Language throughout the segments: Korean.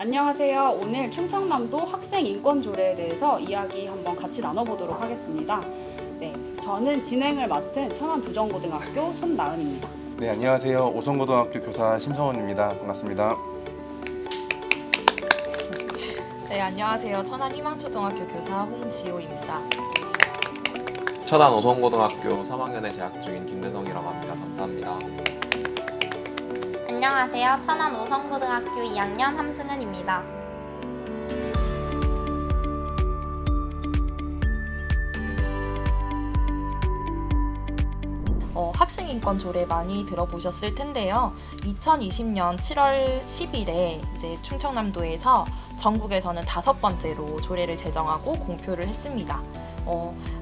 안녕하세요. 오늘 충청남도 학생 인권 조례에 대해서 이야기 한번 같이 나눠보도록 하겠습니다. 네, 저는 진행을 맡은 천안두정고등학교 손나은입니다. 네, 안녕하세요. 오성고등학교 교사 심성원입니다. 반갑습니다. 네, 안녕하세요. 천안희망초등학교 교사 홍지호입니다. 천안 오성고등학교 3학년에 재학 중인 김대성이라고 합니다. 감사합니다. 안녕하세요. 천안 오성고등학교 2학년 함승은입니다. 학생인권 조례 많이 들어보셨을 텐데요. 2020년 7월 10일에 이제 충청남도에서 전국에서는 5번째로 조례를 제정하고 공표를 했습니다.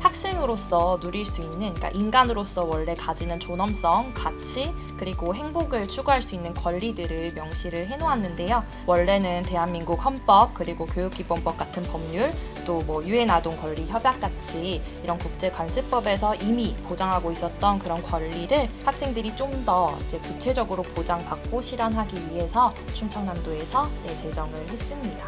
학생으로서 누릴 수 있는, 그러니까 인간으로서 원래 가지는 존엄성, 가치, 그리고 행복을 추구할 수 있는 권리들을 명시를 해놓았는데요. 원래는 대한민국 헌법, 그리고 교육기본법 같은 법률, 또 유엔 아동 권리 협약 같이 이런 국제 관습법에서 이미 보장하고 있었던 그런 권리를 학생들이 좀 더 구체적으로 보장받고 실현하기 위해서 충청남도에서 제정을 했습니다.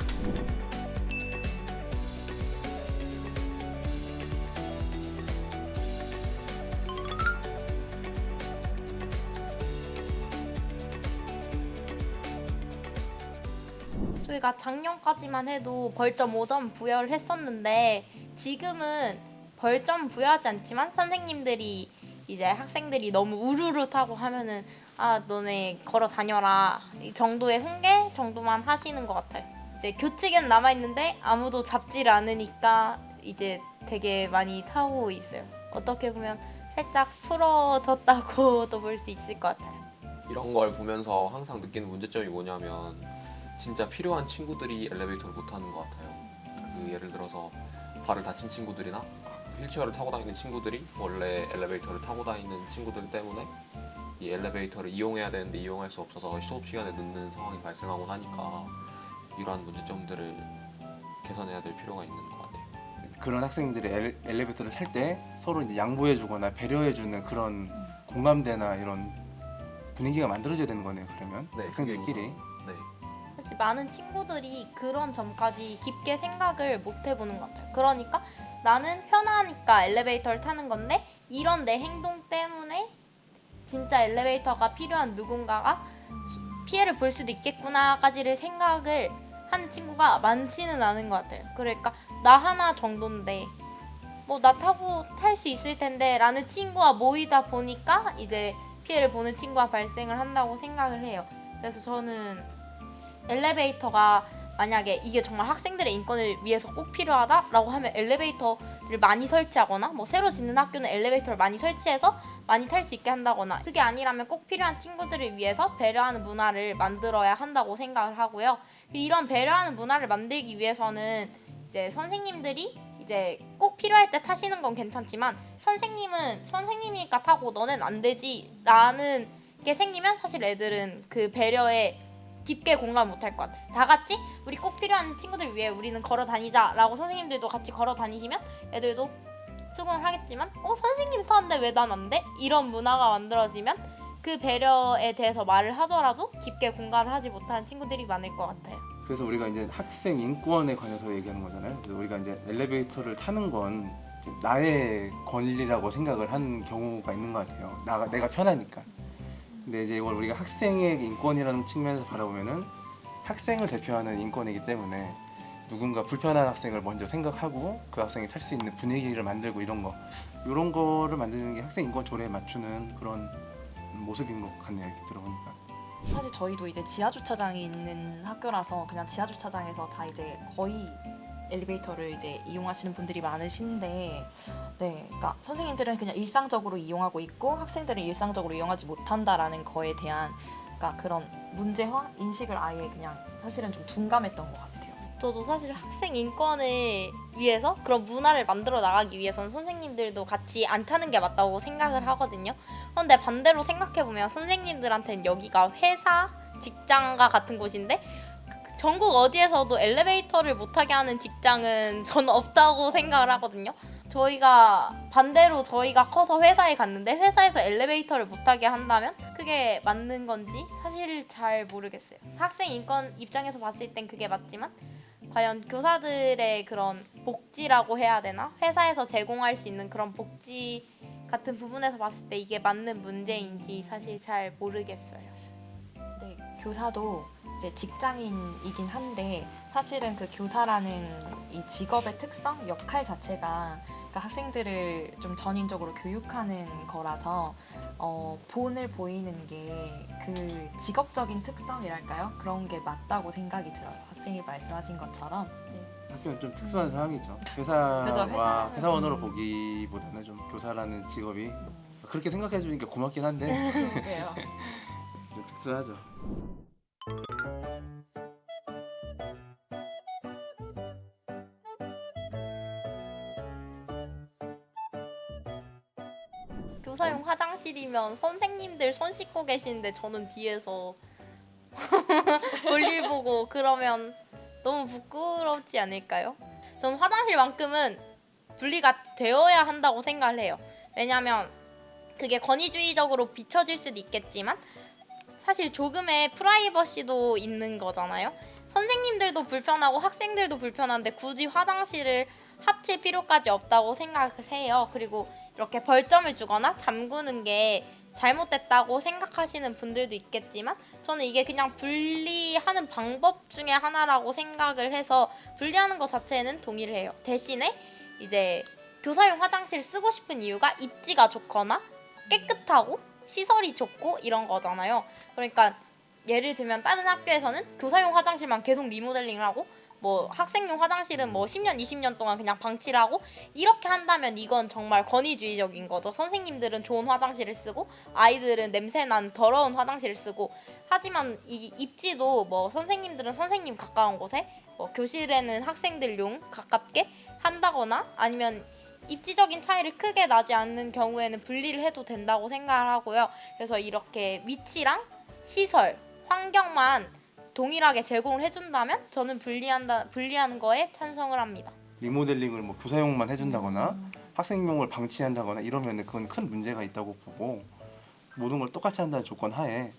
저희가 작년까지만 해도 벌점 5점 부여를 했었는데 지금은 벌점 부여하지 않지만 선생님들이 이제 학생들이 너무 우르르 타고 하면은 너네 걸어 다녀라 이 정도의 훈계 정도만 하시는 것 같아요. 이제 교칙은 남아있는데 아무도 잡지를 않으니까 이제 되게 많이 타고 있어요. 어떻게 보면 살짝 풀어졌다고도 볼 수 있을 것 같아요. 이런 걸 보면서 항상 느끼는 문제점이 뭐냐면 진짜 필요한 친구들이 엘리베이터를 못 타는 것 같아요. 예를 들어서 발을 다친 친구들이나 휠체어를 타고 다니는 친구들이 원래 엘리베이터를 타고 다니는 친구들 때문에 이 엘리베이터를 이용해야 되는데 이용할 수 없어서 수업 시간에 늦는 상황이 발생하고 나니까 이러한 문제점들을 개선해야 될 필요가 있는 것 같아요. 그런 학생들이 엘리베이터를 탈 때 서로 이제 양보해주거나 배려해주는 그런 공감대나 이런 분위기가 만들어져야 되는 거네요. 그러면 네, 학생들끼리. 네. 사실 많은 친구들이 그런 점까지 깊게 생각을 못 해보는 것 같아요. 그러니까 나는 편하니까 엘리베이터를 타는 건데 이런 내 행동 때문에 진짜 엘리베이터가 필요한 누군가가 피해를 볼 수도 있겠구나까지를 생각을 하는 친구가 많지는 않은 것 같아요. 그러니까 나 하나 정도인데 나 타고 탈 수 있을 텐데 라는 친구가 모이다 보니까 이제 피해를 보는 친구가 발생을 한다고 생각을 해요. 그래서 저는 엘리베이터가 만약에 이게 정말 학생들의 인권을 위해서 꼭 필요하다라고 하면 엘리베이터를 많이 설치하거나 새로 짓는 학교는 엘리베이터를 많이 설치해서 많이 탈 수 있게 한다거나 그게 아니라면 꼭 필요한 친구들을 위해서 배려하는 문화를 만들어야 한다고 생각을 하고요. 이런 배려하는 문화를 만들기 위해서는 이제 선생님들이 이제 꼭 필요할 때 타시는 건 괜찮지만 선생님은 선생님이니까 타고 너넨 안 되지 라는 게 생기면 사실 애들은 그 배려에 깊게 공감 못할 것 같아요. 다 같이 우리 꼭 필요한 친구들 위해 우리는 걸어 다니자라고 선생님들도 같이 걸어 다니시면 애들도 수긍을 하겠지만 선생님이 타는데 왜 난 안 돼? 이런 문화가 만들어지면 그 배려에 대해서 말을 하더라도 깊게 공감을 하지 못하는 친구들이 많을 것 같아요. 그래서 우리가 이제 학생 인권에 관해서 얘기하는 거잖아요. 그래서 우리가 이제 엘리베이터를 타는 건 나의 권리라고 생각을 하는 경우가 있는 것 같아요. 내가 편하니까. 근데 이제 이걸 우리가 학생의 인권이라는 측면에서 바라보면은 학생을 대표하는 인권이기 때문에 누군가 불편한 학생을 먼저 생각하고 그 학생이 탈 수 있는 분위기를 만들고 이런 거를 만드는 게 학생 인권 조례에 맞추는 그런 모습인 것 같네요. 이렇게 들어보니까. 사실 저희도 이제 지하 주차장이 있는 학교라서 그냥 지하 주차장에서 다 이제 거의 엘리베이터를 이제 이용하시는 분들이 많으신데, 그러니까 선생님들은 그냥 일상적으로 이용하고 있고 학생들은 일상적으로 이용하지 못한다라는 거에 대한 그러니까 그런 문제화 인식을 아예 그냥 사실은 좀 둔감했던 것 같아요. 저도 사실 학생 인권을 위해서 그런 문화를 만들어 나가기 위해서는 선생님들도 같이 안 타는 게 맞다고 생각을 하거든요. 그런데 반대로 생각해보면 선생님들한테는 여기가 회사, 직장과 같은 곳인데 전국 어디에서도 엘리베이터를 못 타게 하는 직장은 저는 없다고 생각을 하거든요. 저희가 반대로 저희가 커서 회사에 갔는데 회사에서 엘리베이터를 못 타게 한다면 그게 맞는 건지 사실 잘 모르겠어요. 학생 인권 입장에서 봤을 땐 그게 맞지만 과연 교사들의 그런 복지라고 해야 되나? 회사에서 제공할 수 있는 그런 복지 같은 부분에서 봤을 때 이게 맞는 문제인지 사실 잘 모르겠어요. 네, 교사도 이제 직장인이긴 한데 사실은 그 교사라는 이 직업의 특성, 역할 자체가 그러니까 학생들을 좀 전인적으로 교육하는 거라서 본을 보이는 게 그 직업적인 특성이랄까요? 그런 게 맞다고 생각이 들어요. 학생이 말씀하신 것처럼. 학교는 좀 특수한 상황이죠. 회사와 그죠, 회사는 회사원으로 보기보다는 좀 교사라는 직업이 그렇게 생각해 주니까 고맙긴 한데 그러게요. 좀 특수하죠. 교사용 화장실이면 선생님들 손 씻고 계시는데 저는 뒤에서 볼일 보고 그러면 너무 부끄럽지 않을까요? 저는 화장실만큼은 분리가 되어야 한다고 생각을 해요. 왜냐하면 그게 권위주의적으로 비춰질 수도 있겠지만 사실 조금의 프라이버시도 있는 거잖아요. 선생님들도 불편하고 학생들도 불편한데 굳이 화장실을 합칠 필요까지 없다고 생각을 해요. 그리고 이렇게 벌점을 주거나 잠그는 게 잘못됐다고 생각하시는 분들도 있겠지만 저는 이게 그냥 분리하는 방법 중에 하나라고 생각을 해서 분리하는 것 자체는 동의를 해요. 대신에 이제 교사용 화장실 쓰고 싶은 이유가 입지가 좋거나 깨끗하고 시설이 좋고 이런 거잖아요. 그러니까 예를 들면 다른 학교에서는 교사용 화장실만 계속 리모델링을 하고 뭐 학생용 화장실은 뭐 10년, 20년 동안 그냥 방치를 하고 이렇게 한다면 이건 정말 권위주의적인 거죠. 선생님들은 좋은 화장실을 쓰고 아이들은 냄새난 더러운 화장실을 쓰고 하지만 이 입지도 뭐 선생님들은 선생님 가까운 곳에 뭐 교실에는 학생들용 가깝게 한다거나 아니면 입지적인 차이를 크게 나지 않는 경우에는 분리를 해도 된다고 생각을 하고요. 그래서 이렇게 위치랑 시설, 환경만 동일하게 제공을 해준다면 저는 분리하는 거에 찬성을 합니다. 리모델링을 뭐 교사용만 해준다거나 학생용을 방치한다거나 이러면 그건 큰 문제가 있다고 보고 모든 걸 똑같이 한다는 조건 하에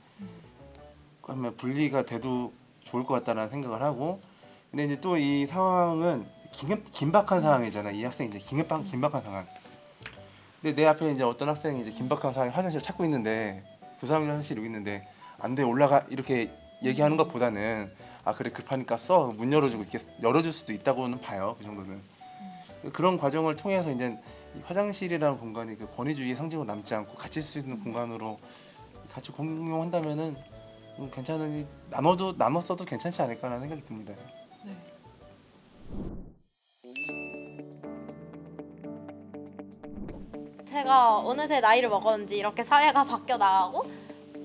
그러면 분리가 돼도 좋을 것 같다는 생각을 하고 근데 이제 또 이 상황은 긴박한 상황이잖아요. 이 학생이 이제 긴박한 상황. 근데 내 앞에 이제 어떤 학생이 이제 긴박한 상황에 화장실을 찾고 있는데 교사용 화장실이 여기 있는데 안 돼 올라가 이렇게 얘기하는 것보다는 아 그래 급하니까 써 문 열어주고 이렇게 열어줄 수도 있다고는 봐요. 그 정도는 그런 과정을 통해서 이제 이 화장실이라는 공간이 그 권위주의의 상징으로 남지 않고 같이 쓸 수 있는 공간으로 같이 공용한다면은 괜찮으니 나눠 써도 괜찮지 않을까라는 생각이 듭니다. 네. 제가 어느새 나이를 먹었는지 이렇게 사회가 바뀌어 나가고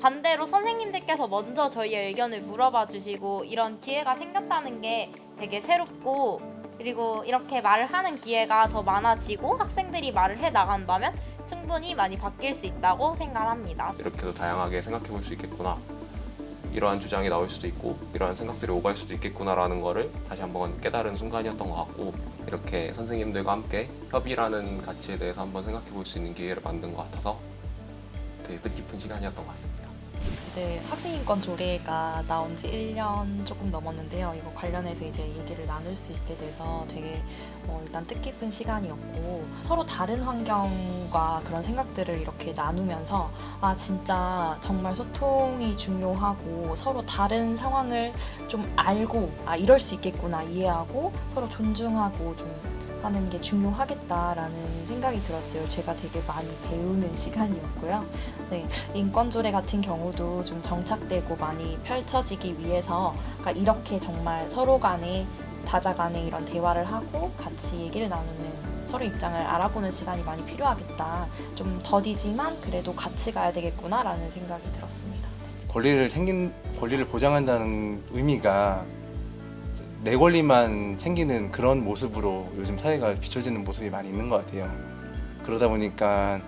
반대로 선생님들께서 먼저 저희의 의견을 물어봐 주시고 이런 기회가 생겼다는 게 되게 새롭고 그리고 이렇게 말을 하는 기회가 더 많아지고 학생들이 말을 해 나간다면 충분히 많이 바뀔 수 있다고 생각합니다. 이렇게도 다양하게 생각해 볼 수 있겠구나. 이러한 주장이 나올 수도 있고 이러한 생각들이 오갈 수도 있겠구나라는 거를 다시 한번 깨달은 순간이었던 것 같고 이렇게 선생님들과 함께 협의라는 가치에 대해서 한번 생각해 볼 수 있는 기회를 만든 것 같아서 되게 뜻깊은 시간이었던 것 같습니다. 이제 학생인권 조례가 나온 지 1년 조금 넘었는데요. 이거 관련해서 이제 얘기를 나눌 수 있게 돼서 되게 일단 뜻깊은 시간이었고 서로 다른 환경과 그런 생각들을 이렇게 나누면서 아 진짜 정말 소통이 중요하고 서로 다른 상황을 좀 알고 아 이럴 수 있겠구나 이해하고 서로 존중하고 좀 하는 게 중요하겠다라는 생각이 들었어요. 제가 되게 많이 배우는 시간이었고요. 네, 인권조례 같은 경우도 좀 정착되고 많이 펼쳐지기 위해서 그러니까 이렇게 정말 서로 간에 다자 간에 이런 대화를 하고 같이 얘기를 나누는 서로 입장을 알아보는 시간이 많이 필요하겠다. 좀 더디지만 그래도 같이 가야 되겠구나라는 생각이 들었습니다. 권리를 보장한다는 의미가 내 권리만 챙기는 그런 모습으로 요즘 사회가 비춰지는 모습이 많이 있는 것 같아요. 그러다 보니까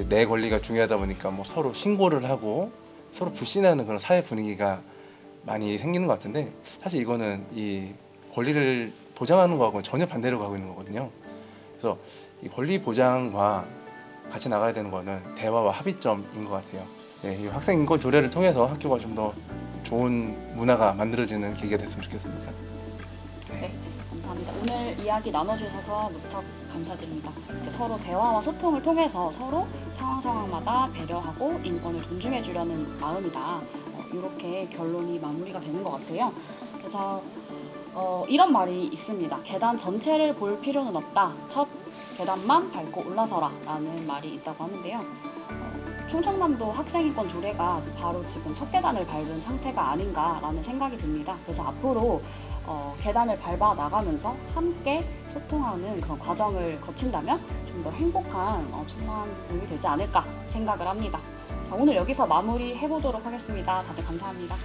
내 권리가 중요하다 보니까 뭐 서로 신고를 하고 서로 불신하는 그런 사회 분위기가 많이 생기는 것 같은데 사실 이거는 이 권리를 보장하는 거하고는 전혀 반대로 가고 있는 거거든요. 그래서 이 권리 보장과 같이 나가야 되는 거는 대화와 합의점인 것 같아요. 네, 이 학생 인권 조례를 통해서 학교가 좀 더 좋은 문화가 만들어지는 계기가 됐으면 좋겠습니다. 네, 감사합니다. 오늘 이야기 나눠주셔서 무척 감사드립니다. 이렇게 서로 대화와 소통을 통해서 서로 상황마다 배려하고 인권을 존중해 주려는 마음이다. 이렇게 결론이 마무리가 되는 것 같아요. 그래서 이런 말이 있습니다. 계단 전체를 볼 필요는 없다. 첫 계단만 밟고 올라서라 라는 말이 있다고 하는데요. 충청남도 학생인권 조례가 바로 지금 첫 계단을 밟은 상태가 아닌가라는 생각이 듭니다. 그래서 앞으로 계단을 밟아 나가면서 함께 소통하는 그런 과정을 거친다면 좀 더 행복한 충남도이 되지 않을까 생각을 합니다. 자, 오늘 여기서 마무리해보도록 하겠습니다. 다들 감사합니다.